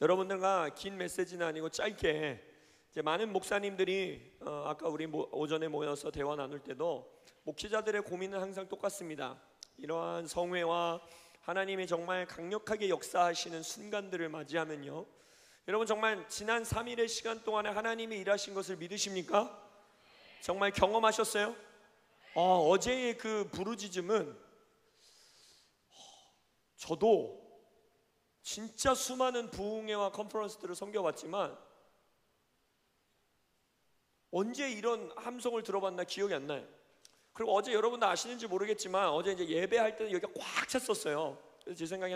여러분들과 긴 메시지는 아니고 짧게, 이제 많은 목사님들이 아까 우리 오전에 모여서 대화 나눌 때도 목회자들의 고민은 항상 똑같습니다. 이러한 성회와 하나님이 정말 강력하게 역사하시는 순간들을 맞이하면요, 여러분 정말 지난 3일의 시간 동안에 하나님이 일하신 것을 믿으십니까? 정말 경험하셨어요? 어제의 그 부르짖음은 저도 진짜 수많은 부흥회와 컨퍼런스들을 섬겨봤지만 언제 이런 함성을 들어봤나 기억이 안 나요. 그리고 어제 여러분도 아시는지 모르겠지만 어제 이제 예배할 때는 여기가 꽉 찼었어요. 그래서 제 생각에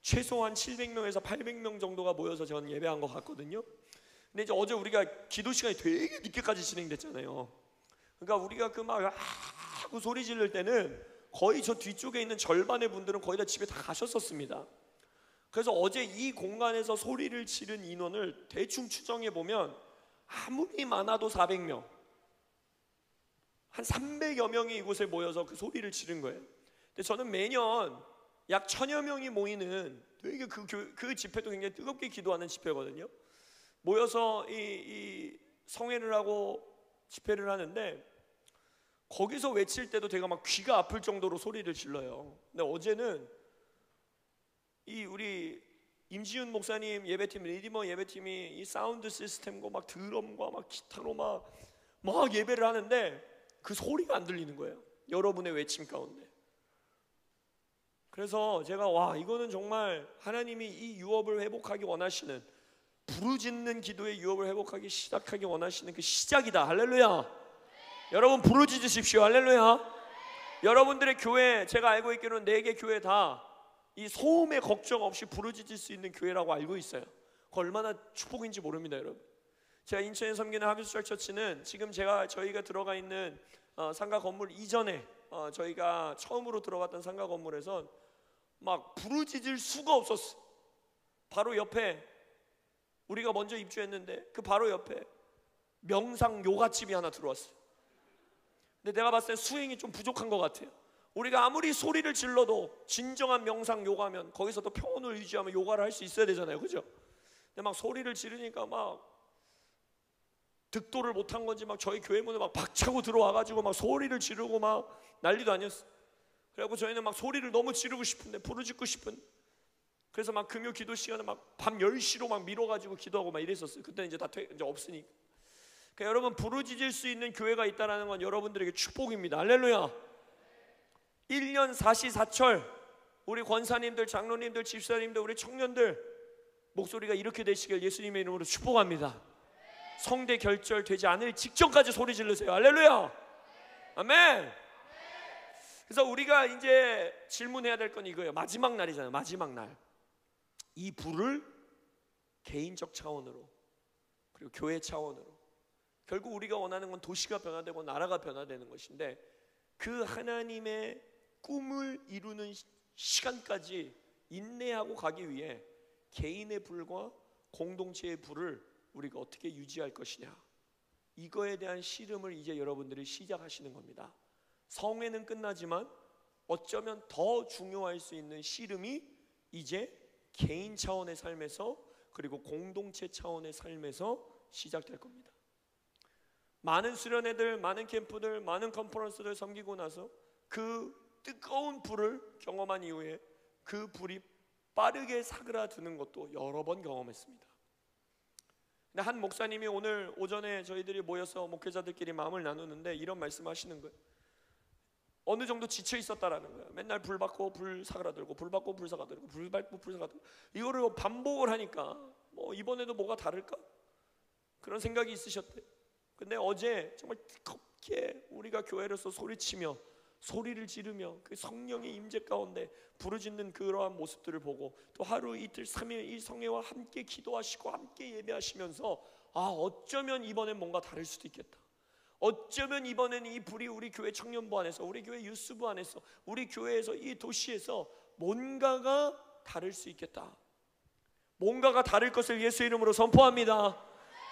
최소한 700명에서 800명 정도가 모여서 저는 예배한 것 같거든요. 근데 이제 어제 우리가 기도 시간이 되게 늦게까지 진행됐잖아요. 그러니까 우리가 그 막 하고 소리 지를 때는 거의 저 뒤쪽에 있는 절반의 분들은 거의 다 집에 다 가셨었습니다. 그래서 어제 이 공간에서 소리를 지른 인원을 대충 추정해 보면 아무리 많아도 400명, 한 300여 명이 이곳에 모여서 그 소리를 지른 거예요. 근데 저는 매년 약 1000여 명이 모이는 되게 그 집회도 굉장히 뜨겁게 기도하는 집회거든요. 모여서 이 성회를 하고 집회를 하는데 거기서 외칠 때도 제가 막 귀가 아플 정도로 소리를 질러요. 근데 어제는 이 우리 임지훈 목사님 예배팀, 리디머 예배팀이 이 사운드 시스템과 막 드럼과 막 기타로 막 예배를 하는데 그 소리가 안 들리는 거예요, 여러분의 외침 가운데. 그래서 제가 이거는 정말 하나님이 이 유업을 회복하기 원하시는, 부르짖는 기도의 유업을 회복하기 시작하기 원하시는 그 시작이다. 할렐루야. 여러분 부르짖으십시오. 할렐루야. 여러분들의 교회, 제가 알고 있기로는 4개 교회 다 이 소음에 걱정 없이 부르짖을 수 있는 교회라고 알고 있어요. 그거 얼마나 축복인지 모릅니다, 여러분. 제가 인천에 섬기는 하비스철 처치는 지금 저희가 들어가 있는 상가 건물 이전에 저희가 처음으로 들어갔던 상가 건물에선 막 부르짖을 수가 없었어. 바로 옆에, 우리가 먼저 입주했는데 그 바로 옆에 명상 요가집이 하나 들어왔어요. 근데 내가 봤을 때 수행이 좀 부족한 것 같아요. 우리가 아무리 소리를 질러도 진정한 명상 요가면 거기서도 평온을 유지하면 요가를 할 수 있어야 되잖아요, 그죠? 근데 막 소리를 지르니까 막 득도를 못한 건지 막 저희 교회 문에 막 박차고 들어와가지고 막 소리를 지르고 막 난리도 아니었어. 그래갖고 저희는 막 소리를 너무 지르고 싶은데, 부르짖고 싶은, 그래서 막 금요 기도 시간에 막 밤 10시로 막 밀어가지고 기도하고 막 이랬었어요. 그때 이제 이제 없으니까. 그러니까 여러분, 부르짖을 수 있는 교회가 있다는 건 여러분들에게 축복입니다. 할렐루야. 1년 사시사철 우리 권사님들, 장로님들, 집사님들, 우리 청년들 목소리가 이렇게 되시길 예수님의 이름으로 축복합니다. 성대 결절되지 않을 직전까지 소리 지르세요. 할렐루야. 아멘. 그래서 우리가 이제 질문해야 될 건 이거예요. 마지막 날이잖아요. 마지막 날. 이 불을 개인적 차원으로, 그리고 교회 차원으로, 결국 우리가 원하는 건 도시가 변화되고 나라가 변화되는 것인데, 그 하나님의 꿈을 이루는 시간까지 인내하고 가기 위해 개인의 불과 공동체의 불을 우리가 어떻게 유지할 것이냐, 이거에 대한 씨름을 이제 여러분들이 시작하시는 겁니다. 성회는 끝나지만 어쩌면 더 중요할 수 있는 씨름이 이제 개인 차원의 삶에서, 그리고 공동체 차원의 삶에서 시작될 겁니다. 많은 수련회들, 많은 캠프들, 많은 컨퍼런스들 섬기고 나서 그 뜨거운 불을 경험한 이후에 그 불이 빠르게 사그라드는 것도 여러 번 경험했습니다. 근데 한 목사님이 오늘 오전에 저희들이 모여서 목회자들끼리 마음을 나누는데 이런 말씀하시는 거예요. 어느 정도 지쳐 있었다라는 거예요. 맨날 불 받고 불 사그라들고, 불 받고 불 사그라들고, 불 받고 불 사그라들고, 이거를 반복을 하니까 이번에도 뭐가 다를까? 그런 생각이 있으셨대요. 근데 어제 정말 뜨겁게 우리가 교회로서 소리치며 소리를 지르며 그 성령의 임재 가운데 부르짖는 그러한 모습들을 보고, 또 하루 이틀 3일 이 성회와 함께 기도하시고 함께 예배하시면서 어쩌면 이번엔 뭔가 다를 수도 있겠다. 어쩌면 이번에는 이 불이 우리 교회 청년부 안에서, 우리 교회 유스부 안에서, 우리 교회에서, 이 도시에서 뭔가가 다를 수 있겠다. 뭔가가 다를 것을 예수 이름으로 선포합니다.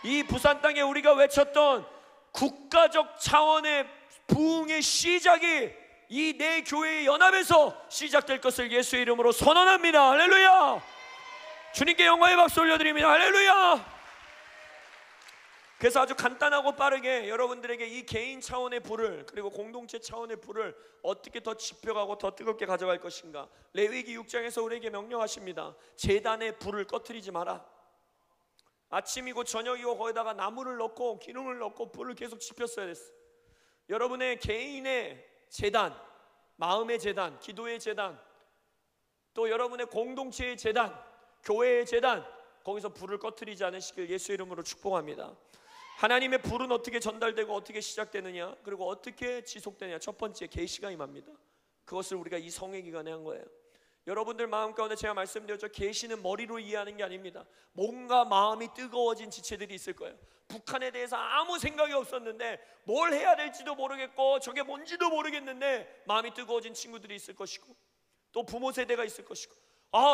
이 부산 땅에 우리가 외쳤던 국가적 차원의 부흥의 시작이 이 내 교회의 연합에서 시작될 것을 예수의 이름으로 선언합니다. 할렐루야. 주님께 영광의 박수 올려드립니다. 할렐루야. 그래서 아주 간단하고 빠르게 여러분들에게 이 개인 차원의 불을 그리고 공동체 차원의 불을 어떻게 더 지펴가고 더 뜨겁게 가져갈 것인가. 레위기 6장에서 우리에게 명령하십니다. 제단에 불을 꺼트리지 마라. 아침이고 저녁이고 거기다가 나무를 넣고 기름을 넣고 불을 계속 지폈어야 됐어. 여러분의 개인의 제단, 마음의 제단, 기도의 제단, 또 여러분의 공동체의 제단, 교회의 제단, 거기서 불을 꺼트리지 않으시길 예수 이름으로 축복합니다. 하나님의 불은 어떻게 전달되고 어떻게 시작되느냐, 그리고 어떻게 지속되느냐. 첫 번째, 계시가 임합니다. 그것을 우리가 이 성회 기간에 한 거예요. 여러분들 마음 가운데 제가 말씀드렸죠. 계시는 머리로 이해하는 게 아닙니다. 뭔가 마음이 뜨거워진 지체들이 있을 거예요. 북한에 대해서 아무 생각이 없었는데 뭘 해야 될지도 모르겠고 저게 뭔지도 모르겠는데 마음이 뜨거워진 친구들이 있을 것이고, 또 부모 세대가 있을 것이고,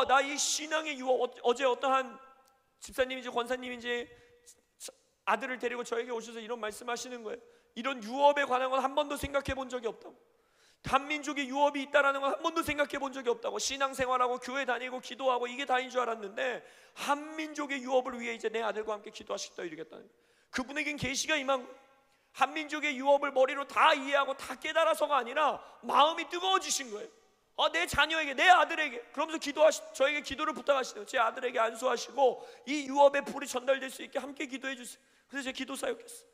나 이 신앙의 유업, 어제 어떠한 집사님인지 권사님인지 아들을 데리고 저에게 오셔서 이런 말씀하시는 거예요. 이런 유업에 관한 건 한 번도 생각해 본 적이 없다고. 한민족의 유업이 있다라는 건 한 번도 생각해 본 적이 없다고. 신앙생활하고 교회 다니고 기도하고 이게 다인 줄 알았는데 한민족의 유업을 위해 이제 내 아들과 함께 기도하시겠다 이러겠다는 거예요. 그분에겐 계시가 임한 거예요. 한민족의 유업을 머리로 다 이해하고 다 깨달아서가 아니라 마음이 뜨거워지신 거예요. 내 자녀에게, 내 아들에게, 그러면서 저에게 기도를 부탁하시네요. 제 아들에게 안수하시고 이 유업의 불이 전달될 수 있게 함께 기도해 주세요. 그래서 제가 기도 사역했어요.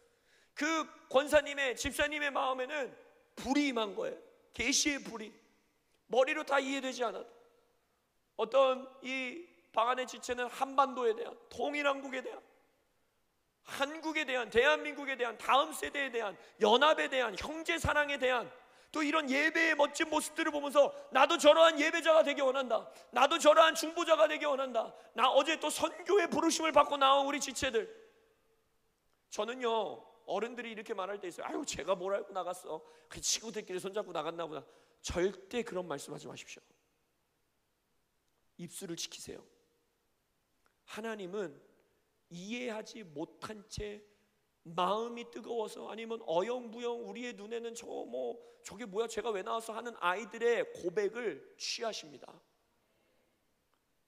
그 권사님의, 집사님의 마음에는 불이 임한 거예요. 계시의 불이. 머리로 다 이해되지 않아도 어떤 이 방안의 지체는 한반도에 대한, 통일한국에 대한, 한국에 대한, 대한민국에 대한, 다음 세대에 대한, 연합에 대한, 형제 사랑에 대한, 또 이런 예배의 멋진 모습들을 보면서 나도 저러한 예배자가 되기 원한다. 나도 저러한 중보자가 되기 원한다. 나 어제 또 선교의 부르심을 받고 나온 우리 지체들. 저는요, 어른들이 이렇게 말할 때 있어요. 아유, 제가 뭘 알고 나갔어. 그 친구들끼리 손잡고 나갔나 보다. 절대 그런 말씀하지 마십시오. 입술을 지키세요. 하나님은 이해하지 못한 채 마음이 뜨거워서, 아니면 어영부영 우리의 눈에는 저게 뭐야, 제가 왜 나왔어 하는 아이들의 고백을 취하십니다.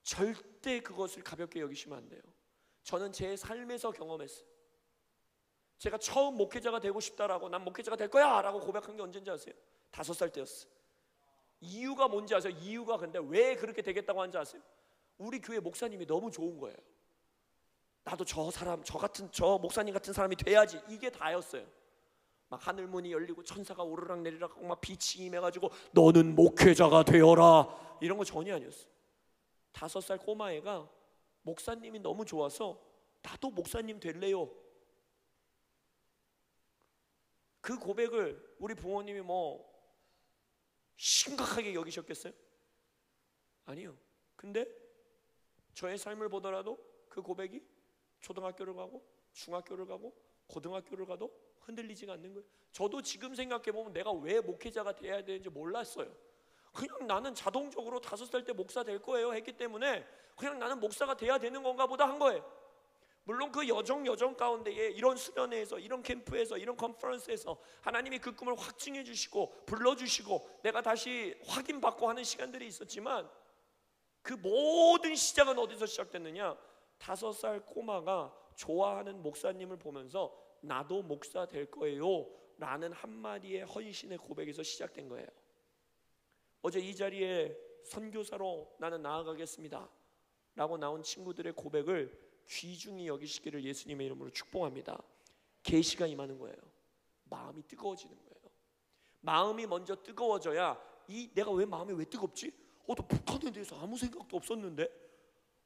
절대 그것을 가볍게 여기시면 안 돼요. 저는 제 삶에서 경험했어요. 제가 처음 목회자가 되고 싶다라고, 난 목회자가 될 거야 라고 고백한 게 언제인지 아세요? 5살 때였어요. 이유가 뭔지 아세요? 이유가 근데 왜 그렇게 되겠다고 하는지 아세요? 우리 교회 목사님이 너무 좋은 거예요. 나도 저 목사님 같은 사람이 돼야지. 이게 다였어요. 막 하늘문이 열리고 천사가 오르락 내리락 하고 막 빛이 임해가지고 너는 목회자가 되어라, 이런 거 전혀 아니었어요. 5살 꼬마애가 목사님이 너무 좋아서 나도 목사님 될래요. 그 고백을 우리 부모님이 심각하게 여기셨겠어요? 아니요. 근데 저의 삶을 보더라도 그 고백이 초등학교를 가고 중학교를 가고 고등학교를 가도 흔들리지가 않는 거예요. 저도 지금 생각해보면 내가 왜 목회자가 돼야 되는지 몰랐어요. 그냥 나는 자동적으로 5살 때 목사 될 거예요 했기 때문에 그냥 나는 목사가 돼야 되는 건가 보다 한 거예요. 물론 그 여정 가운데에 이런 수련회에서, 이런 캠프에서, 이런 컨퍼런스에서 하나님이 그 꿈을 확증해 주시고 불러주시고 내가 다시 확인받고 하는 시간들이 있었지만, 그 모든 시작은 어디서 시작됐느냐? 5살 꼬마가 좋아하는 목사님을 보면서 나도 목사 될 거예요 라는 한마디의 헌신의 고백에서 시작된 거예요. 어제 이 자리에 선교사로 나는 나아가겠습니다 라고 나온 친구들의 고백을 귀중히 여기시기를 예수님의 이름으로 축복합니다. 계시가 임하는 거예요. 마음이 뜨거워지는 거예요. 마음이 먼저 뜨거워져야 내가 왜 마음이 왜 뜨겁지? 또 북한에 대해서 아무 생각도 없었는데,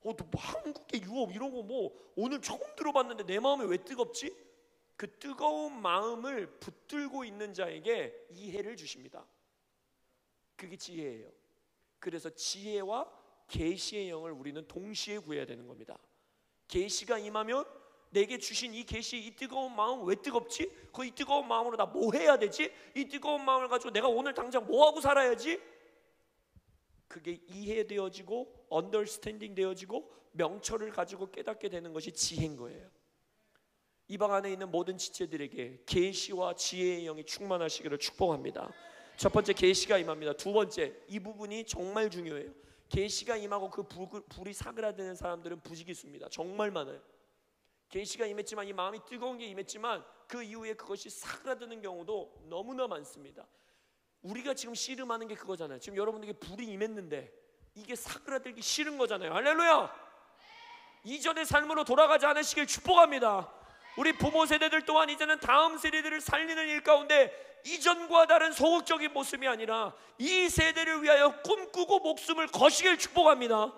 또 한국의 유업 이런 거 오늘 처음 들어봤는데 내 마음이 왜 뜨겁지? 그 뜨거운 마음을 붙들고 있는 자에게 이해를 주십니다. 그게 지혜예요. 그래서 지혜와 계시의 영을 우리는 동시에 구해야 되는 겁니다. 계시가 임하면 내게 주신 이 계시, 이 뜨거운 마음 왜 뜨겁지? 이 뜨거운 마음으로 나 뭐 해야 되지? 이 뜨거운 마음을 가지고 내가 오늘 당장 뭐 하고 살아야지? 그게 이해되어지고 언더스탠딩 되어지고 명철을 가지고 깨닫게 되는 것이 지혜인 거예요. 이 방 안에 있는 모든 지체들에게 계시와 지혜의 영이 충만하시기를 축복합니다. 첫 번째, 계시가 임합니다. 두 번째, 이 부분이 정말 중요해요. 계시가 임하고 그 불이 사그라드는 사람들은 부지기수입니다. 정말 많아요. 계시가 임했지만, 이 마음이 뜨거운 게 임했지만 그 이후에 그것이 사그라드는 경우도 너무나 많습니다. 우리가 지금 씨름하는 게 그거잖아요. 지금 여러분에게 불이 임했는데 이게 사그라들기 싫은 거잖아요. 할렐루야. 이전의 삶으로 돌아가지 않으시길 축복합니다. 우리 부모 세대들 또한 이제는 다음 세대들을 살리는 일 가운데 이전과 다른 소극적인 모습이 아니라 이 세대를 위하여 꿈꾸고 목숨을 거시길 축복합니다.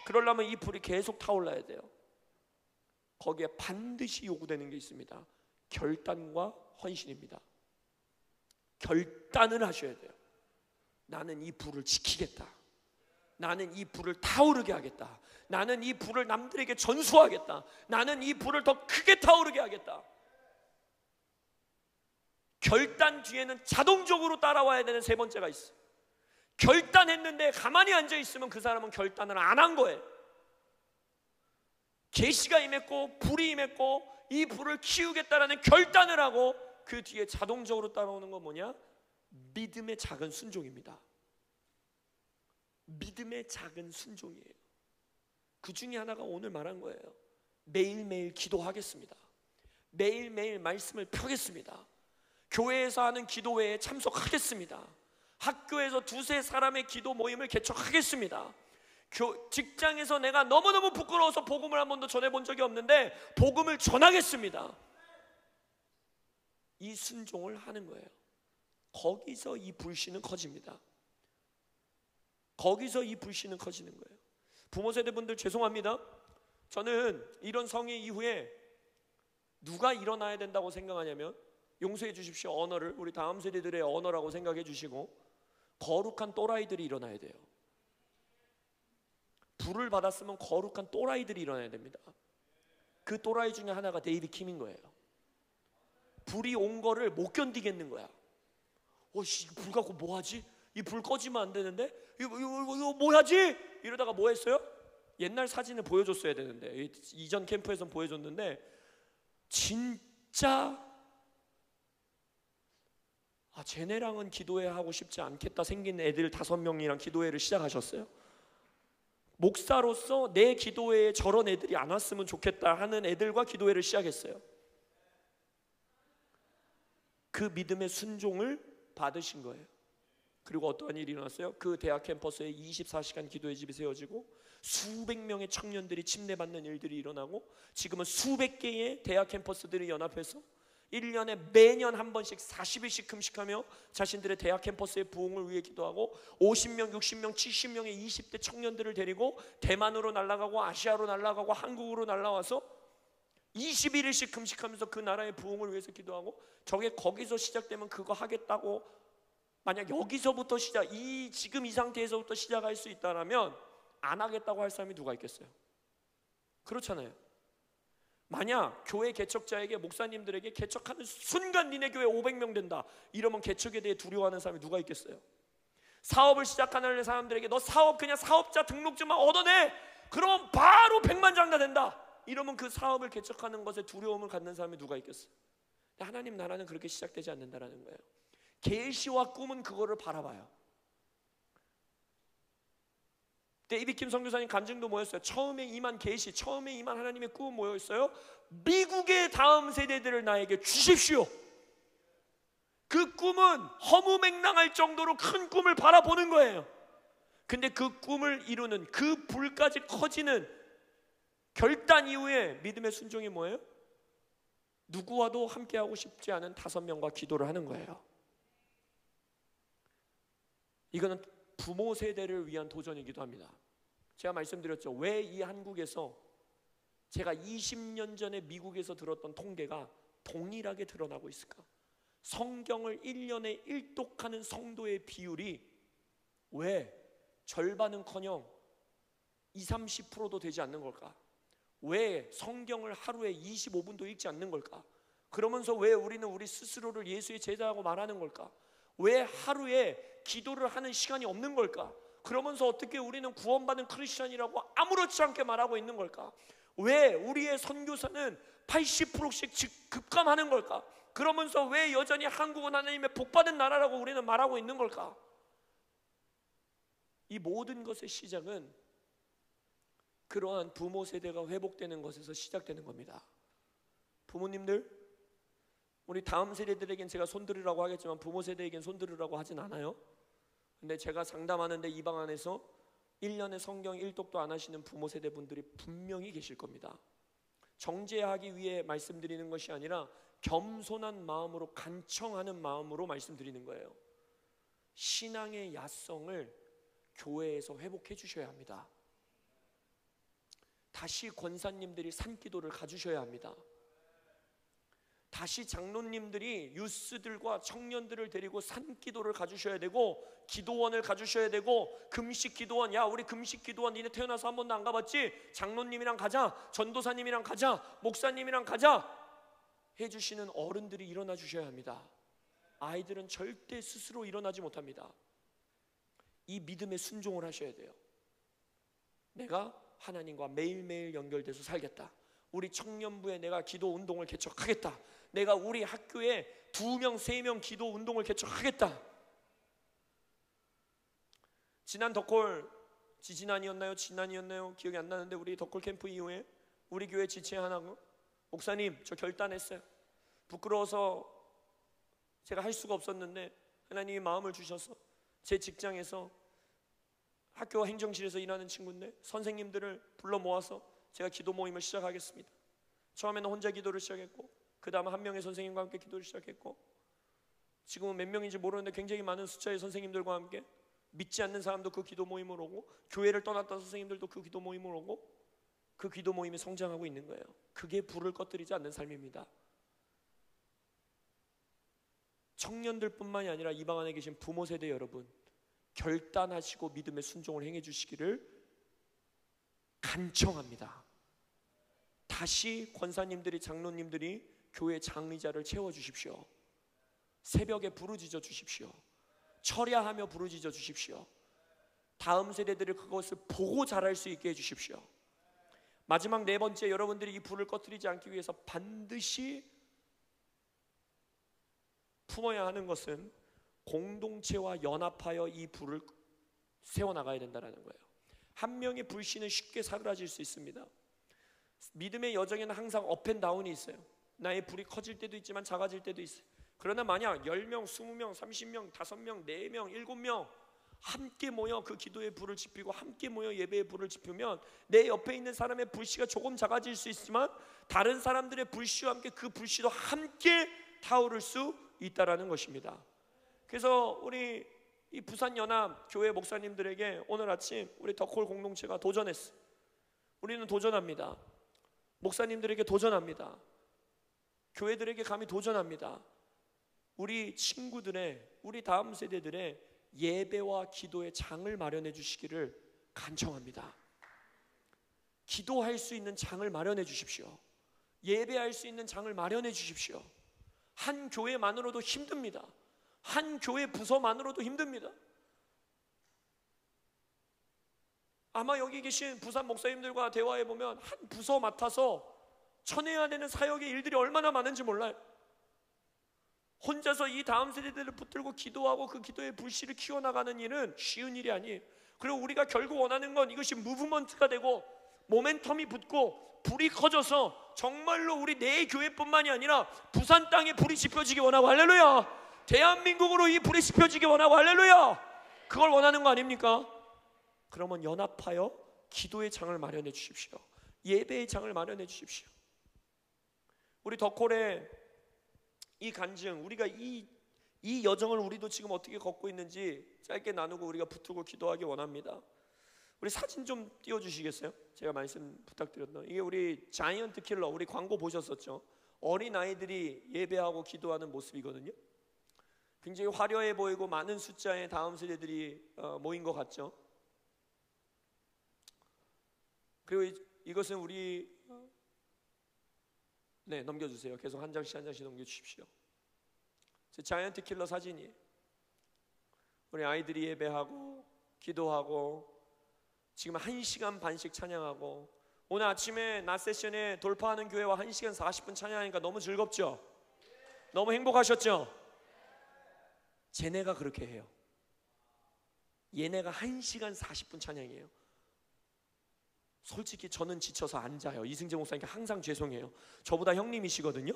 그러려면 이 불이 계속 타올라야 돼요. 거기에 반드시 요구되는 게 있습니다. 결단과 헌신입니다. 결단을 하셔야 돼요. 나는 이 불을 지키겠다. 나는 이 불을 타오르게 하겠다. 나는 이 불을 남들에게 전수하겠다. 나는 이 불을 더 크게 타오르게 하겠다. 결단 뒤에는 자동적으로 따라와야 되는 세 번째가 있어요. 결단했는데 가만히 앉아 있으면 그 사람은 결단을 안 한 거예요. 계시가 임했고 불이 임했고 이 불을 키우겠다라는 결단을 하고 그 뒤에 자동적으로 따라오는 건 뭐냐? 믿음의 작은 순종입니다. 믿음의 작은 순종이에요. 그 중에 하나가 오늘 말한 거예요. 매일매일 기도하겠습니다. 매일매일 말씀을 펴겠습니다. 교회에서 하는 기도회에 참석하겠습니다. 학교에서 두세 사람의 기도 모임을 개척하겠습니다. 직장에서 내가 너무너무 부끄러워서 복음을 한 번도 전해본 적이 없는데 복음을 전하겠습니다. 이 순종을 하는 거예요. 거기서 이 불씨는 커집니다. 거기서 이 불씨는 커지는 거예요. 부모 세대분들 죄송합니다. 저는 이런 성회 이후에 누가 일어나야 된다고 생각하냐면, 용서해 주십시오, 언어를 우리 다음 세대들의 언어라고 생각해 주시고, 거룩한 또라이들이 일어나야 돼요. 불을 받았으면 거룩한 또라이들이 일어나야 됩니다. 그 또라이 중에 하나가 데이비 킴인 거예요. 불이 온 거를 못 견디겠는 거야. 불 갖고 뭐 하지? 이 불 꺼지면 안 되는데 이거 뭐 하지? 이러다가 뭐 했어요? 옛날 사진을 보여줬어야 되는데, 이전 캠프에서 보여줬는데 진짜 쟤네랑은 기도회 하고 싶지 않겠다 생긴 애들 5명이랑 기도회를 시작하셨어요. 목사로서 내 기도회에 저런 애들이 안 왔으면 좋겠다 하는 애들과 기도회를 시작했어요. 그 믿음의 순종을 받으신 거예요. 그리고 어떠한 일이 일어났어요? 그 대학 캠퍼스에 24시간 기도의 집이 세워지고 수백 명의 청년들이 침례받는 일들이 일어나고, 지금은 수백 개의 대학 캠퍼스들이 연합해서 1년에 매년 한 번씩 40일씩 금식하며 자신들의 대학 캠퍼스의 부흥을 위해 기도하고, 50명, 60명, 70명의 20대 청년들을 데리고 대만으로 날아가고 아시아로 날아가고 한국으로 날아와서 21일씩 금식하면서 그 나라의 부흥을 위해서 기도하고, 저게 거기서 시작되면 그거 하겠다고, 만약 여기서부터 지금 이 상태에서부터 시작할 수 있다면 안 하겠다고 할 사람이 누가 있겠어요? 그렇잖아요. 만약 교회 개척자에게, 목사님들에게 개척하는 순간 니네 교회 500명 된다 이러면 개척에 대해 두려워하는 사람이 누가 있겠어요? 사업을 시작하는 사람들에게 너 사업 그냥 사업자 등록증만 얻어내, 그러면 바로 백만장자 된다 이러면 그 사업을 개척하는 것에 두려움을 갖는 사람이 누가 있겠어요? 하나님 나라는 그렇게 시작되지 않는다라는 거예요. 계시와 꿈은 그거를 바라봐요. 데이비 킴 선교사님 간증도 뭐였어요? 처음에 임한 계시, 처음에 임한 하나님의 꿈은 뭐였어요? 미국의 다음 세대들을 나에게 주십시오. 그 꿈은 허무맹랑할 정도로 큰 꿈을 바라보는 거예요. 근데 그 꿈을 이루는, 그 불까지 커지는 결단 이후에 믿음의 순종이 뭐예요? 누구와도 함께하고 싶지 않은 5명과 기도를 하는 거예요. 이거는 부모 세대를 위한 도전이기도 합니다. 제가 말씀드렸죠. 왜 이 한국에서 제가 20년 전에 미국에서 들었던 통계가 동일하게 드러나고 있을까? 성경을 1년에 1독하는 성도의 비율이 왜 절반은커녕 20, 30%도 되지 않는 걸까? 왜 성경을 하루에 25분도 읽지 않는 걸까? 그러면서 왜 우리는 우리 스스로를 예수의 제자라고 말하는 걸까? 왜 하루에 기도를 하는 시간이 없는 걸까? 그러면서 어떻게 우리는 구원받은 크리스천이라고 아무렇지 않게 말하고 있는 걸까? 왜 우리의 선교사는 80%씩 급감하는 걸까? 그러면서 왜 여전히 한국은 하나님의 복받은 나라라고 우리는 말하고 있는 걸까? 이 모든 것의 시작은 그러한 부모 세대가 회복되는 것에서 시작되는 겁니다. 부모님들, 우리 다음 세대들에겐 제가 손들으라고 하겠지만 부모 세대에겐 손들으라고 하진 않아요. 근데 제가 상담하는데 이 방 안에서 1년에 성경 1독도 안 하시는 부모 세대 분들이 분명히 계실 겁니다. 정죄하기 위해 말씀드리는 것이 아니라 겸손한 마음으로, 간청하는 마음으로 말씀드리는 거예요. 신앙의 야성을 교회에서 회복해 주셔야 합니다. 다시 권사님들이 산기도를 가주셔야 합니다. 다시 장로님들이 유스들과 청년들을 데리고 산기도를 가주셔야 되고, 기도원을 가주셔야 되고, 금식 기도원, 야 우리 금식 기도원 니네 태어나서 한 번도 안 가봤지? 장로님이랑 가자, 전도사님이랑 가자, 목사님이랑 가자 해주시는 어른들이 일어나 주셔야 합니다. 아이들은 절대 스스로 일어나지 못합니다. 이 믿음에 순종을 하셔야 돼요. 내가 하나님과 매일매일 연결돼서 살겠다. 우리 청년부에 내가 기도 운동을 개척하겠다. 내가 우리 학교에 2명, 3명 기도 운동을 개척하겠다. 지난 덕골, 지난이었나요? 기억이 안 나는데 우리 덕골 캠프 이후에 우리 교회 지체 하나, 목사님 저 결단했어요. 부끄러워서 제가 할 수가 없었는데 하나님이 마음을 주셔서 제 직장에서 학교 행정실에서 일하는 친구인데 선생님들을 불러 모아서 제가 기도 모임을 시작하겠습니다. 처음에는 혼자 기도를 시작했고, 그 다음 한 명의 선생님과 함께 기도를 시작했고, 지금은 몇 명인지 모르는데 굉장히 많은 숫자의 선생님들과 함께, 믿지 않는 사람도 그 기도 모임을 오고, 교회를 떠났던 선생님들도 그 기도 모임을 오고, 그 기도 모임이 성장하고 있는 거예요. 그게 불을 꺼뜨리지 않는 삶입니다. 청년들뿐만이 아니라 이 방 안에 계신 부모 세대 여러분, 결단하시고 믿음의 순종을 행해 주시기를 간청합니다. 다시 권사님들이, 장로님들이 교회 장의자를 채워주십시오. 새벽에 부르짖어 주십시오. 철야하며 부르짖어 주십시오. 다음 세대들이 그것을 보고 자랄 수 있게 해주십시오. 마지막 4번째, 여러분들이 이 불을 꺼뜨리지 않기 위해서 반드시 품어야 하는 것은 공동체와 연합하여 이 불을 세워나가야 된다는 거예요. 한 명의 불씨는 쉽게 사그라질 수 있습니다. 믿음의 여정에는 항상 업앤다운이 있어요. 나의 불이 커질 때도 있지만 작아질 때도 있어요. 그러나 만약 10명, 20명, 30명, 5명, 4명, 7명 함께 모여 그 기도의 불을 지피고 함께 모여 예배의 불을 지피면 내 옆에 있는 사람의 불씨가 조금 작아질 수 있지만 다른 사람들의 불씨와 함께 그 불씨도 함께 타오를 수 있다라는 것입니다. 그래서 우리 이 부산연합 교회 목사님들에게 오늘 아침 우리 덕홀 공동체가 도전했어요. 우리는 도전합니다. 목사님들에게 도전합니다. 교회들에게 감히 도전합니다. 우리 친구들의, 우리 다음 세대들의 예배와 기도의 장을 마련해 주시기를 간청합니다. 기도할 수 있는 장을 마련해 주십시오. 예배할 수 있는 장을 마련해 주십시오. 한 교회만으로도 힘듭니다. 한 교회 부서만으로도 힘듭니다. 아마 여기 계신 부산 목사님들과 대화해 보면 한 부서 맡아서 쳐내야 되는 사역의 일들이 얼마나 많은지 몰라요. 혼자서 이 다음 세대들을 붙들고 기도하고 그 기도의 불씨를 키워나가는 일은 쉬운 일이 아니에요. 그리고 우리가 결국 원하는 건 이것이 무브먼트가 되고 모멘텀이 붙고 불이 커져서 정말로 우리 내 교회뿐만이 아니라 부산 땅에 불이 지펴지기 원하고, 할렐루야! 대한민국으로 이 불이 지펴지기 원하고, 할렐루야! 그걸 원하는 거 아닙니까? 그러면 연합하여 기도의 장을 마련해 주십시오. 예배의 장을 마련해 주십시오. 우리 덕홀의 이 간증, 우리가 이 여정을 우리도 지금 어떻게 걷고 있는지 짧게 나누고 우리가 붙들고 기도하기 원합니다. 우리 사진 좀 띄워주시겠어요? 제가 말씀 부탁드렸던 이게 우리 자이언트 킬러, 우리 광고 보셨었죠? 어린 아이들이 예배하고 기도하는 모습이거든요. 굉장히 화려해 보이고 많은 숫자의 다음 세대들이 모인 것 같죠? 그리고 이것은 우리 넘겨주세요. 계속 한 장씩 한 장씩 넘겨주십시오. 제 자이언트 킬러 사진이에요. 우리 아이들이 예배하고 기도하고 지금 1시간 반씩 찬양하고, 오늘 아침에 낮 세션에 돌파하는 교회와 1시간 40분 찬양하니까 너무 즐겁죠? 너무 행복하셨죠? 쟤네가 그렇게 해요. 얘네가 1시간 40분 찬양이에요. 솔직히 저는 지쳐서 안 자요. 이승재 목사님께 항상 죄송해요. 저보다 형님이시거든요.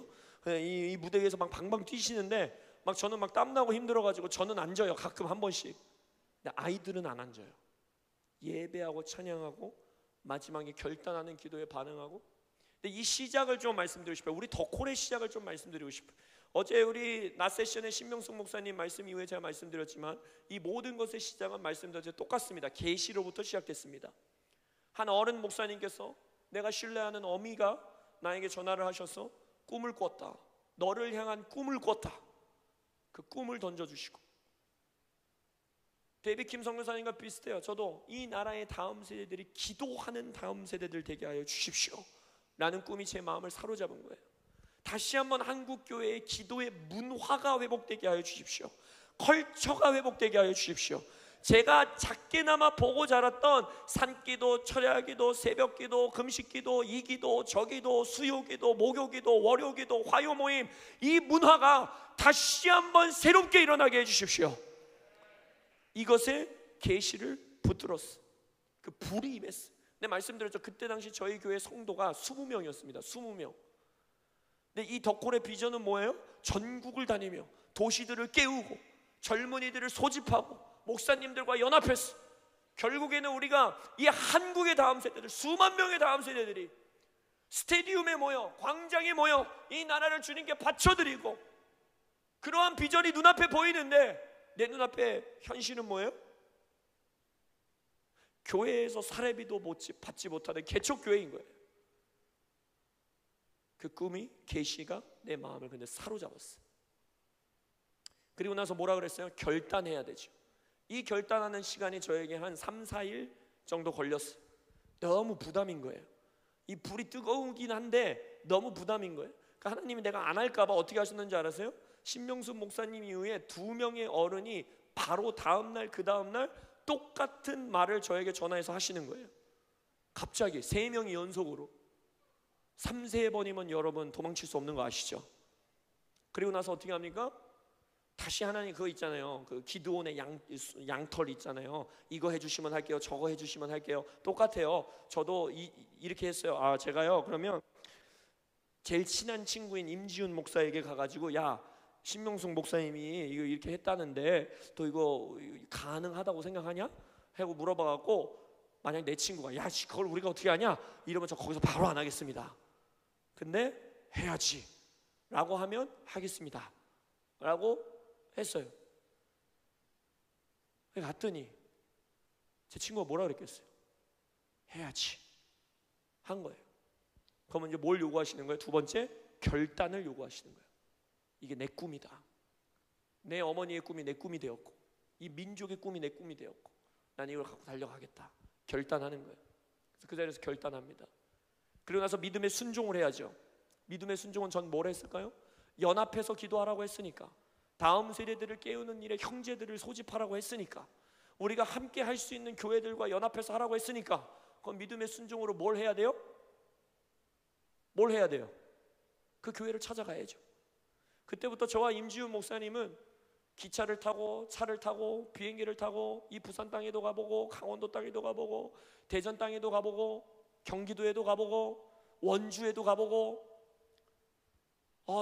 이 무대 위에서 막 방방 뛰시는데 막 저는 막 땀나고 힘들어가지고 저는 앉아요. 가끔 한 번씩. 근데 아이들은 안 앉아요. 예배하고 찬양하고 마지막에 결단하는 기도에 반응하고. 근데 이 시작을 좀 말씀드리고 싶어요. 우리 더 콜의 시작을 좀 말씀드리고 싶어요. 어제 우리 낮 세션에 신명숙 목사님 말씀 이후에 제가 말씀드렸지만 이 모든 것의 시작은 말씀드렸죠. 똑같습니다. 계시로부터 시작됐습니다. 한 어른 목사님께서 내가 신뢰하는 어미가 나에게 전화를 하셔서 꿈을 꿨다. 너를 향한 꿈을 꿨다. 그 꿈을 던져주시고, 데이빗 킴 선교사님과 비슷해요. 저도 이 나라의 다음 세대들이 기도하는 다음 세대들 되게 하여 주십시오 라는 꿈이 제 마음을 사로잡은 거예요. 다시 한번 한국교회의 기도의 문화가 회복되게 하여 주십시오. 컬처가 회복되게 하여 주십시오. 제가 작게나마 보고 자랐던 산기도, 철야기도, 새벽기도, 금식기도, 이기도, 저기도, 수요기도, 목요기도, 월요기도, 화요모임, 이 문화가 다시 한번 새롭게 일어나게 해주십시오. 이것에 계시를 붙들었어. 그 불이 임했어. 근데 말씀드렸죠. 그때 당시 저희 교회 성도가 20명이었습니다. 20명. 근데 이 덕골의 비전은 뭐예요? 전국을 다니며 도시들을 깨우고 젊은이들을 소집하고 목사님들과 연합했어. 결국에는 우리가 이 한국의 다음 세대들, 수만 명의 다음 세대들이 스테디움에 모여, 광장에 모여 이 나라를 주님께 바쳐드리고, 그러한 비전이 눈앞에 보이는데 내 눈앞에 현실은 뭐예요? 교회에서 사례비도 받지 못하는 개척교회인 거예요. 그 꿈이, 계시가 내 마음을 근데 사로잡았어. 그리고 나서 뭐라 그랬어요? 결단해야 되죠. 이 결단하는 시간이 저에게 한 3, 4일 정도 걸렸어요. 너무 부담인 거예요. 이 불이 뜨거우긴 한데 너무 부담인 거예요. 그러니까 하나님이 내가 안 할까 봐 어떻게 하셨는지 알았어요? 신명숙 목사님 이후에 2명의 어른이 바로 다음날 그 다음날 똑같은 말을 저에게 전화해서 하시는 거예요. 갑자기 3명이 연속으로. 3, 4번이면 여러분 도망칠 수 없는 거 아시죠? 그리고 나서 어떻게 합니까? 다시 하나님 그거 있잖아요. 그 기드온의 양털 있잖아요. 이거 해주시면 할게요. 저거 해주시면 할게요. 똑같아요. 저도 이렇게 했어요. 아, 제가요 그러면 제일 친한 친구인 임지훈 목사에게 가가지고, 야, 신명숙 목사님이 이거 이렇게 했다는데 또 이거 가능하다고 생각하냐? 하고 물어봐갖고, 만약 내 친구가 야, 그걸 우리가 어떻게 하냐? 이러면 저 거기서 바로 안 하겠습니다. 근데 해야지 라고 하면 하겠습니다 라고 했어요. 갔더니 제 친구가 뭐라 그랬겠어요? 해야지 한 거예요. 그러면 이제 뭘 요구하시는 거예요? 두 번째, 결단을 요구하시는 거예요. 이게 내 꿈이다. 내 어머니의 꿈이 내 꿈이 되었고, 이 민족의 꿈이 내 꿈이 되었고, 난 이걸 갖고 달려가겠다. 결단하는 거예요. 그래서 그 자리에서 결단합니다. 그리고 나서 믿음의 순종을 해야죠. 믿음의 순종은 전 뭘 했을까요? 연합해서 기도하라고 했으니까, 다음 세대들을 깨우는 일에 형제들을 소집하라고 했으니까, 우리가 함께 할 수 있는 교회들과 연합해서 하라고 했으니까, 그건 믿음의 순종으로 뭘 해야 돼요? 뭘 해야 돼요? 그 교회를 찾아가야죠. 그때부터 저와 임지훈 목사님은 기차를 타고, 차를 타고, 비행기를 타고, 이 부산 땅에도 가보고, 강원도 땅에도 가보고, 대전 땅에도 가보고, 경기도에도 가보고, 원주에도 가보고,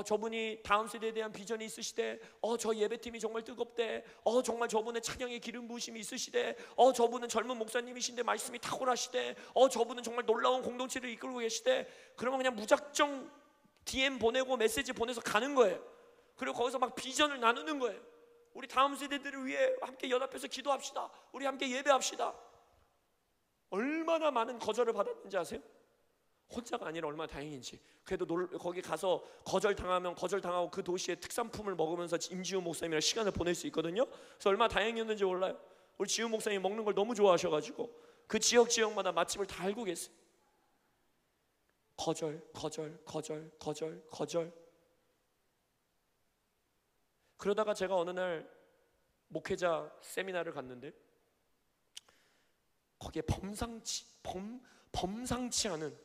저분이 다음 세대에 대한 비전이 있으시대. 저 예배팀이 정말 뜨겁대. 정말 저분의 찬양의 기름 부으심이 있으시대. 저분은 젊은 목사님이신데 말씀이 탁월하시대. 저분은 정말 놀라운 공동체를 이끌고 계시대. 그러면 그냥 무작정 DM 보내고 메시지 보내서 가는 거예요. 그리고 거기서 막 비전을 나누는 거예요. 우리 다음 세대들을 위해 함께 연합해서 기도합시다. 우리 함께 예배합시다. 얼마나 많은 거절을 받았는지 아세요? 혼자가 아니라 얼마나 다행인지. 그래도 거기 가서 거절당하면 거절당하고 그 도시의 특산품을 먹으면서 임지훈 목사님이랑 시간을 보낼 수 있거든요. 그래서 얼마나 다행이었는지 몰라요. 우리 지훈 목사님이 먹는 걸 너무 좋아하셔가지고 그 지역마다 맛집을 다 알고 계세요. 거절. 그러다가 제가 어느 날 목회자 세미나를 갔는데, 거기에 범상치 않은,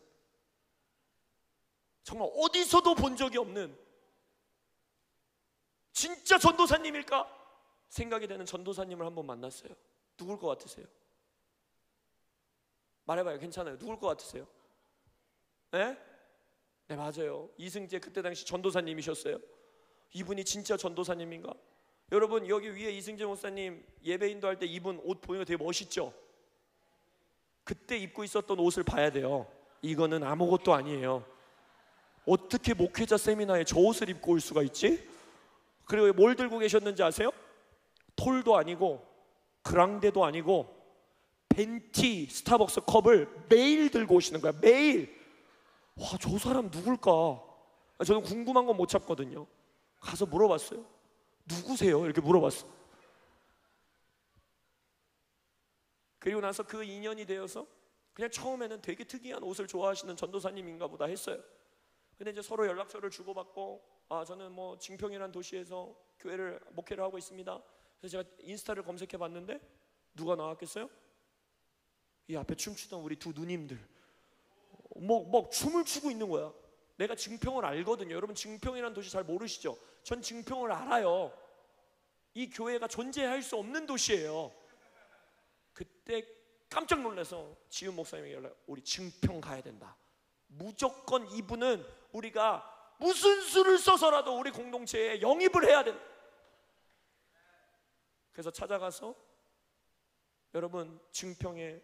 정말 어디서도 본 적이 없는, 진짜 전도사님일까 생각이 되는 전도사님을 한번 만났어요. 누굴 것 같으세요? 말해봐요. 괜찮아요. 누굴 것 같으세요? 네? 네, 맞아요. 이승재 그때 당시 전도사님이셨어요. 이분이 진짜 전도사님인가? 여러분, 여기 위에 이승재 목사님 예배 인도할 때 입은 옷 보이는 거 되게 멋있죠? 그때 입고 있었던 옷을 봐야 돼요. 이거는 아무것도 아니에요. 어떻게 목회자 세미나에 저 옷을 입고 올 수가 있지? 그리고 뭘 들고 계셨는지 아세요? 톨도 아니고 그랑데도 아니고 벤티 스타벅스 컵을 매일 들고 오시는 거야. 매일. 와, 저 사람 누굴까? 저는 궁금한 건 못 참거든요. 가서 물어봤어요. 누구세요? 이렇게 물어봤어. 그리고 나서 그 인연이 되어서 그냥 처음에는 되게 특이한 옷을 좋아하시는 전도사님인가 보다 했어요. 근데 이제 서로 연락처를 주고받고, 저는 뭐 징평이라는 도시에서 교회를 목회를 하고 있습니다. 그래서 제가 인스타를 검색해 봤는데 누가 나왔겠어요? 이 앞에 춤추던 우리 두 누님들 뭐 춤을 추고 있는 거야. 내가 징평을 알거든요. 여러분, 징평이라는 도시 잘 모르시죠? 전 징평을 알아요. 이 교회가 존재할 수 없는 도시예요. 그때 깜짝 놀라서 지은 목사님에게 연락, 우리 징평 가야 된다. 무조건 이분은 우리가 무슨 수를 써서라도 우리 공동체에 영입을 해야 된다. 그래서 찾아가서 여러분, 징평에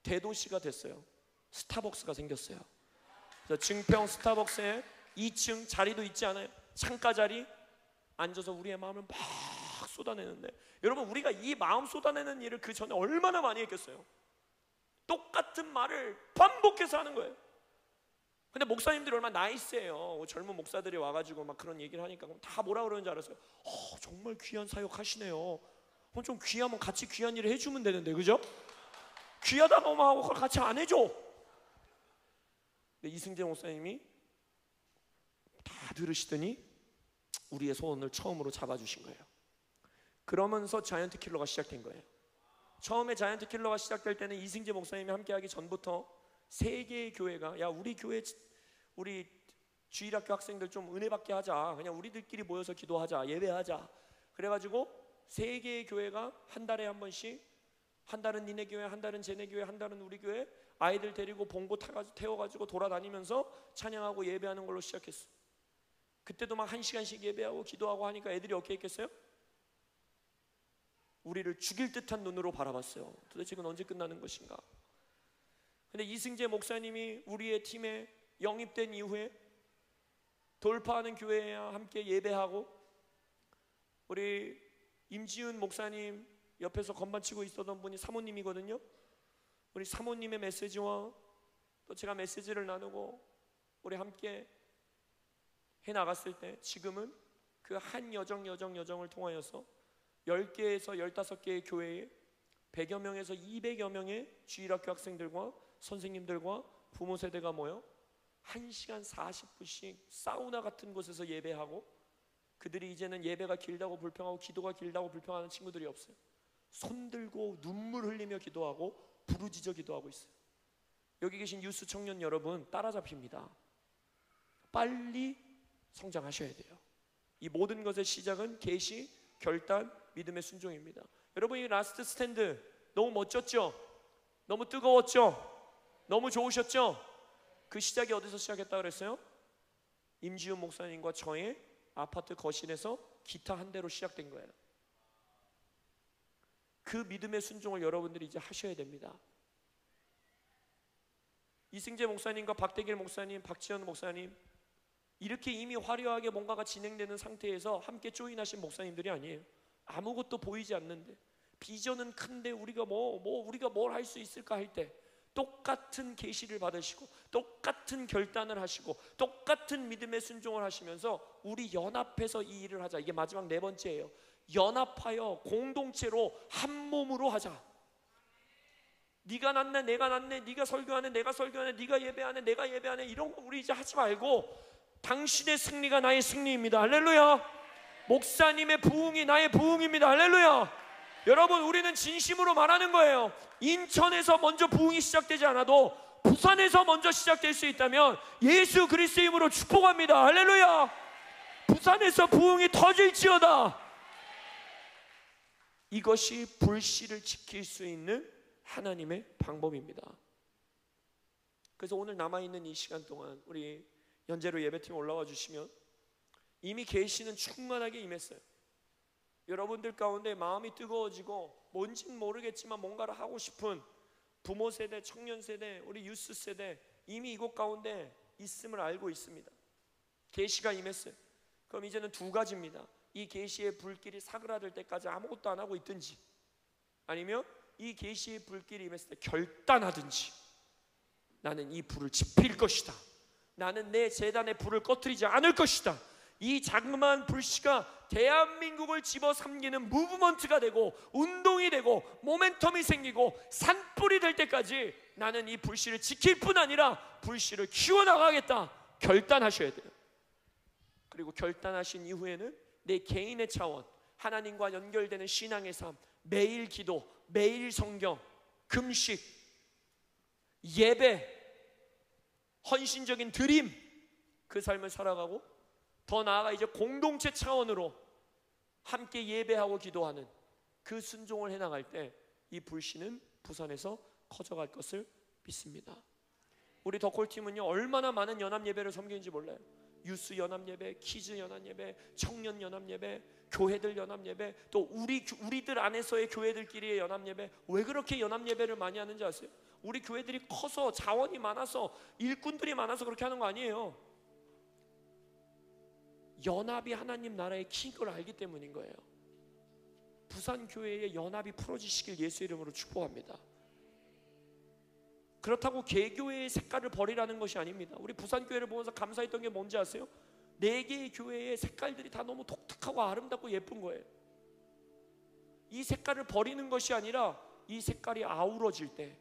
대도시가 됐어요. 스타벅스가 생겼어요. 그래서 징평 스타벅스에 2층 자리도 있지 않아요? 창가 자리 앉아서 우리의 마음을 막 쏟아내는데, 여러분, 우리가 이 마음 쏟아내는 일을 그 전에 얼마나 많이 했겠어요? 똑같은 말을 반복해서 하는 거예요. 근데 목사님들이 얼마나 나이스해요. 젊은 목사들이 와가지고 막 그런 얘기를 하니까 다 뭐라 그러는지 알았어요. 정말 귀한 사역 하시네요. 그럼 좀 귀하면 같이 귀한 일을 해주면 되는데, 그죠? 귀하다고만 하고 그걸 같이 안 해줘. 근데 이승재 목사님이 다 들으시더니 우리의 소원을 처음으로 잡아주신 거예요. 그러면서 자이언트 킬러가 시작된 거예요. 처음에 자이언트 킬러가 시작될 때는 이승재 목사님이 함께하기 전부터 세 개의 교회가, 야, 우리 교회, 우리 주일학교 학생들 좀 은혜 받게 하자, 그냥 우리들끼리 모여서 기도하자, 예배하자. 그래가지고 세 개의 교회가 한 달에 한 번씩, 한 달은 니네 교회, 한 달은 쟤네 교회, 한 달은 우리 교회, 아이들 데리고 봉고 태워가지고 돌아다니면서 찬양하고 예배하는 걸로 시작했어. 그때도 막 1시간씩 예배하고 기도하고 하니까 애들이 어떻게 했겠어요? 우리를 죽일 듯한 눈으로 바라봤어요. 도대체 이건 언제 끝나는 것인가? 근데 이승재 목사님이 우리의 팀에 영입된 이후에 돌파하는 교회와 함께 예배하고, 우리 임지훈 목사님 옆에서 건반 치고 있었던 분이 사모님이거든요. 우리 사모님의 메시지와 또 제가 메시지를 나누고 우리 함께 해나갔을 때, 지금은 그 한 여정을 통하여서 10개에서 15개의 교회에 100여 명에서 200여 명의 주일학교 학생들과 선생님들과 부모 세대가 모여 1시간 40분씩 사우나 같은 곳에서 예배하고, 그들이 이제는 예배가 길다고 불평하고 기도가 길다고 불평하는 친구들이 없어요. 손 들고 눈물 흘리며 기도하고 부르짖어 기도하고 있어요. 여기 계신 유스 청년 여러분, 따라잡힙니다. 빨리 성장하셔야 돼요. 이 모든 것의 시작은 계시, 결단, 믿음의 순종입니다. 여러분, 이 라스트 스탠드 너무 멋졌죠? 너무 뜨거웠죠? 너무 좋으셨죠? 그 시작이 어디서 시작했다 그랬어요? 임지훈 목사님과 저의 아파트 거실에서 기타 한 대로 시작된 거예요. 그 믿음의 순종을 여러분들이 이제 하셔야 됩니다. 이승재 목사님과 박대길 목사님, 박지현 목사님, 이렇게 이미 화려하게 뭔가가 진행되는 상태에서 함께 조인하신 목사님들이 아니에요. 아무것도 보이지 않는데, 비전은 큰데 우리가 우리가 뭘 할 수 있을까 할 때 똑같은 계시를 받으시고 똑같은 결단을 하시고 똑같은 믿음의 순종을 하시면서 우리 연합해서 이 일을 하자. 이게 마지막 네 번째예요. 연합하여 공동체로 한 몸으로 하자. 네가 낫네, 내가 낫네, 네가 설교하네, 내가 설교하네, 네가 예배하네, 내가 예배하네, 이런 거 우리 이제 하지 말고, 당신의 승리가 나의 승리입니다. 할렐루야. 목사님의 부흥이 나의 부흥입니다. 할렐루야. 여러분, 우리는 진심으로 말하는 거예요. 인천에서 먼저 부흥이 시작되지 않아도 부산에서 먼저 시작될 수 있다면 예수 그리스도의 이름으로 축복합니다. 할렐루야. 부산에서 부흥이 터질지어다. 이것이 불씨를 지킬 수 있는 하나님의 방법입니다. 그래서 오늘 남아있는 이 시간 동안 우리 연재로 예배팀 올라와 주시면 이미 계시는 충만하게 임했어요. 여러분들 가운데 마음이 뜨거워지고 뭔진 모르겠지만 뭔가를 하고 싶은 부모 세대, 청년 세대, 우리 유스 세대 이미 이곳 가운데 있음을 알고 있습니다. 계시가 임했어요. 그럼 이제는 두 가지입니다. 이 계시의 불길이 사그라들 때까지 아무것도 안 하고 있든지, 아니면 이 계시의 불길이 임했을 때 결단하든지, 나는 이 불을 지필 것이다, 나는 내 제단의 불을 꺼뜨리지 않을 것이다. 이 자그마한 불씨가 대한민국을 집어삼키는 무브먼트가 되고 운동이 되고 모멘텀이 생기고 산불이 될 때까지 나는 이 불씨를 지킬 뿐 아니라 불씨를 키워나가겠다 결단하셔야 돼요. 그리고 결단하신 이후에는 내 개인의 차원, 하나님과 연결되는 신앙의 삶, 매일 기도, 매일 성경, 금식, 예배, 헌신적인 드림, 그 삶을 살아가고, 더 나아가 이제 공동체 차원으로 함께 예배하고 기도하는 그 순종을 해나갈 때 이 불씨는 부산에서 커져갈 것을 믿습니다. 우리 더콜팀은요 얼마나 많은 연합예배를 섬기는지 몰라요. 유스 연합예배, 키즈 연합예배, 청년 연합예배, 교회들 연합예배, 또 우리들 안에서의 교회들끼리의 연합예배. 왜 그렇게 연합예배를 많이 하는지 아세요? 우리 교회들이 커서 자원이 많아서 일꾼들이 많아서 그렇게 하는 거 아니에요. 연합이 하나님 나라의 키인 걸 알기 때문인 거예요. 부산교회의 연합이 풀어지시길 예수 이름으로 축복합니다. 그렇다고 개교회의 색깔을 버리라는 것이 아닙니다. 우리 부산교회를 보면서 감사했던 게 뭔지 아세요? 4개의 교회의 색깔들이 다 너무 독특하고 아름답고 예쁜 거예요. 이 색깔을 버리는 것이 아니라 이 색깔이 아우러질 때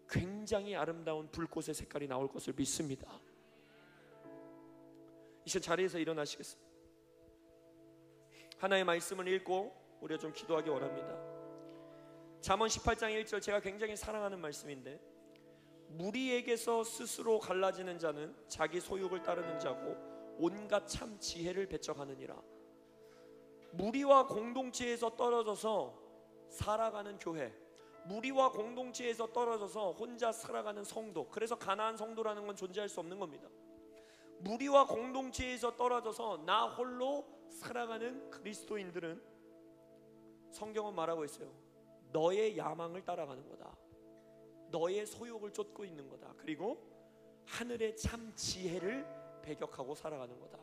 굉장히 아름다운 불꽃의 색깔이 나올 것을 믿습니다. 이제 자리에서 일어나시겠습니다. 하나의 말씀을 읽고 우리가 좀 기도하기 원합니다. 잠언 18장 1절, 제가 굉장히 사랑하는 말씀인데, 무리에게서 스스로 갈라지는 자는 자기 소욕을 따르는 자고 온갖 참 지혜를 배척하느니라. 무리와 공동체에서 떨어져서 살아가는 교회, 무리와 공동체에서 떨어져서 혼자 살아가는 성도, 그래서 가나안 성도라는 건 존재할 수 없는 겁니다. 무리와 공동체에서 떨어져서 나 홀로 살아가는 그리스도인들은 성경은 말하고 있어요. 너의 야망을 따라가는 거다. 너의 소욕을 쫓고 있는 거다. 그리고 하늘의 참 지혜를 배격하고 살아가는 거다.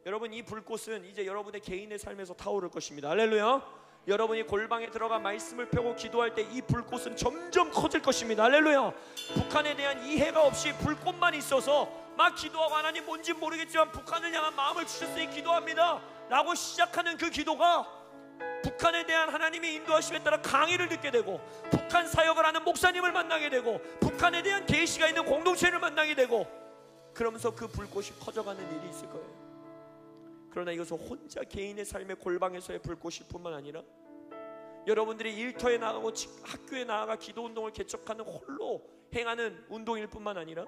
여러분, 이 불꽃은 이제 여러분의 개인의 삶에서 타오를 것입니다. 할렐루야. 여러분이 골방에 들어가 말씀을 펴고 기도할 때 이 불꽃은 점점 커질 것입니다. 할렐루야. 북한에 대한 이해가 없이 불꽃만 있어서 막 기도하고, 하나님 뭔지 모르겠지만 북한을 향한 마음을 주셨으니 기도합니다 라고 시작하는 그 기도가 북한에 대한 하나님의 인도하심에 따라 강의를 듣게 되고, 북한 사역을 하는 목사님을 만나게 되고, 북한에 대한 계시가 있는 공동체를 만나게 되고, 그러면서 그 불꽃이 커져가는 일이 있을 거예요. 그러나 이것은 혼자 개인의 삶의 골방에서의 불꽃일 뿐만 아니라 여러분들이 일터에 나가고 학교에 나아가 기도운동을 개척하는 홀로 행하는 운동일 뿐만 아니라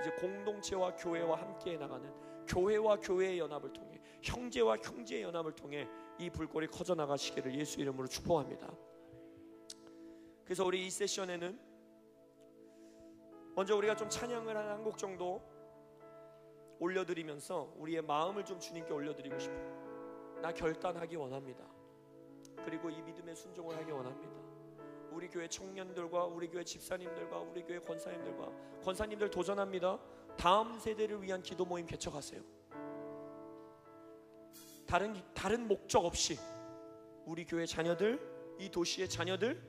이제 공동체와 교회와 함께 나가는, 교회와 교회의 연합을 통해, 형제와 형제의 연합을 통해 이 불꽃이 커져 나가시기를 예수 이름으로 축복합니다. 그래서 우리 이 세션에는 먼저 우리가 좀 찬양을 한 곡 정도 올려드리면서 우리의 마음을 좀 주님께 올려드리고 싶어요. 나 결단하기 원합니다. 그리고 이 믿음의 순종을 하기 원합니다. 우리 교회 청년들과 우리 교회 집사님들과 우리 교회 권사님들 도전합니다. 다음 세대를 위한 기도 모임 개척하세요. 다른 목적 없이 우리 교회 자녀들, 이 도시의 자녀들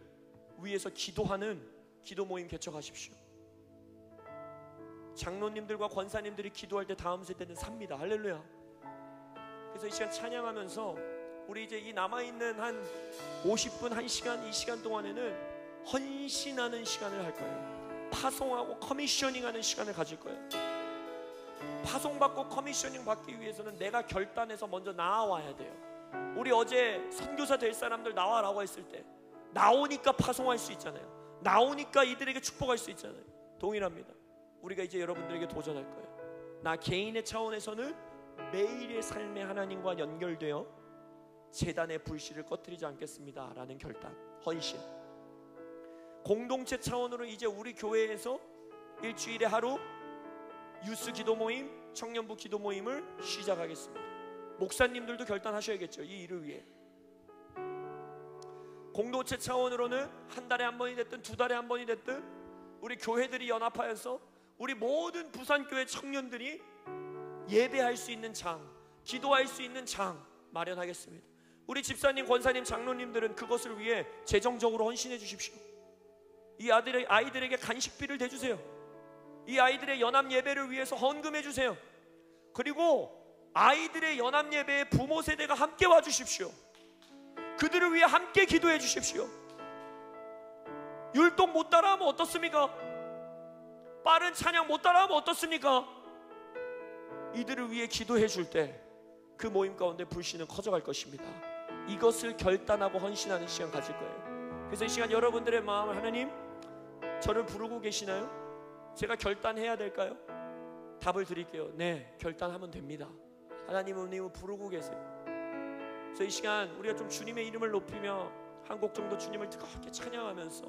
위해서 기도하는 기도 모임 개척하십시오. 장로님들과 권사님들이 기도할 때 다음 세대는 삽니다. 할렐루야. 그래서 이 시간 찬양하면서 우리 이제 이 남아있는 한 50분, 1시간, 이 시간 동안에는 헌신하는 시간을 할 거예요. 파송하고 커미셔닝하는 시간을 가질 거예요. 파송받고 커미셔닝 받기 위해서는 내가 결단해서 먼저 나와야 돼요. 우리 어제 선교사 될 사람들 나와라고 했을 때 나오니까 파송할 수 있잖아요. 나오니까 이들에게 축복할 수 있잖아요. 동일합니다. 우리가 이제 여러분들에게 도전할 거예요. 나 개인의 차원에서는 매일의 삶의 하나님과 연결되어 재단의 불씨를 꺼뜨리지 않겠습니다 라는 결단, 헌신. 공동체 차원으로 이제 우리 교회에서 일주일에 하루 유스 기도 모임, 청년부 기도 모임을 시작하겠습니다. 목사님들도 결단하셔야겠죠, 이 일을 위해. 공동체 차원으로는 한 달에 한 번이 됐든 두 달에 한 번이 됐든 우리 교회들이 연합하여서 우리 모든 부산교회 청년들이 예배할 수 있는 장, 기도할 수 있는 장 마련하겠습니다. 우리 집사님, 권사님, 장로님들은 그것을 위해 재정적으로 헌신해 주십시오. 이 아이들에게 간식비를 대주세요. 이 아이들의 연합 예배를 위해서 헌금해 주세요. 그리고 아이들의 연합 예배에 부모 세대가 함께 와주십시오. 그들을 위해 함께 기도해 주십시오. 율동 못 따라하면 어떻습니까? 빠른 찬양 못 따라하면 어떻습니까? 이들을 위해 기도해 줄 때 그 모임 가운데 불씨는 커져갈 것입니다. 이것을 결단하고 헌신하는 시간 가질 거예요. 그래서 이 시간 여러분들의 마음을, 하나님 저를 부르고 계시나요? 제가 결단해야 될까요? 답을 드릴게요. 네, 결단하면 됩니다. 하나님은 부르고 계세요. 그래서 이 시간 우리가 좀 주님의 이름을 높이며 한 곡 정도 주님을 뜨겁게 찬양하면서,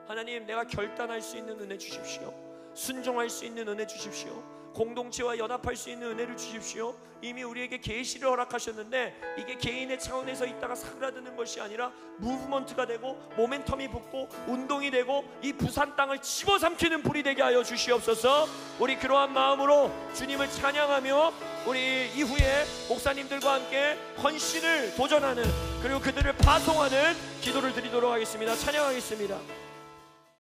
하나님 내가 결단할 수 있는 은혜 주십시오. 순종할 수 있는 은혜 주십시오. 공동체와 연합할 수 있는 은혜를 주십시오. 이미 우리에게 계시를 허락하셨는데 이게 개인의 차원에서 있다가 사그라드는 것이 아니라 무브먼트가 되고 모멘텀이 붙고 운동이 되고 이 부산 땅을 집어삼키는 불이 되게 하여 주시옵소서. 우리 그러한 마음으로 주님을 찬양하며 우리 이후에 목사님들과 함께 헌신을 도전하는, 그리고 그들을 파송하는 기도를 드리도록 하겠습니다. 찬양하겠습니다.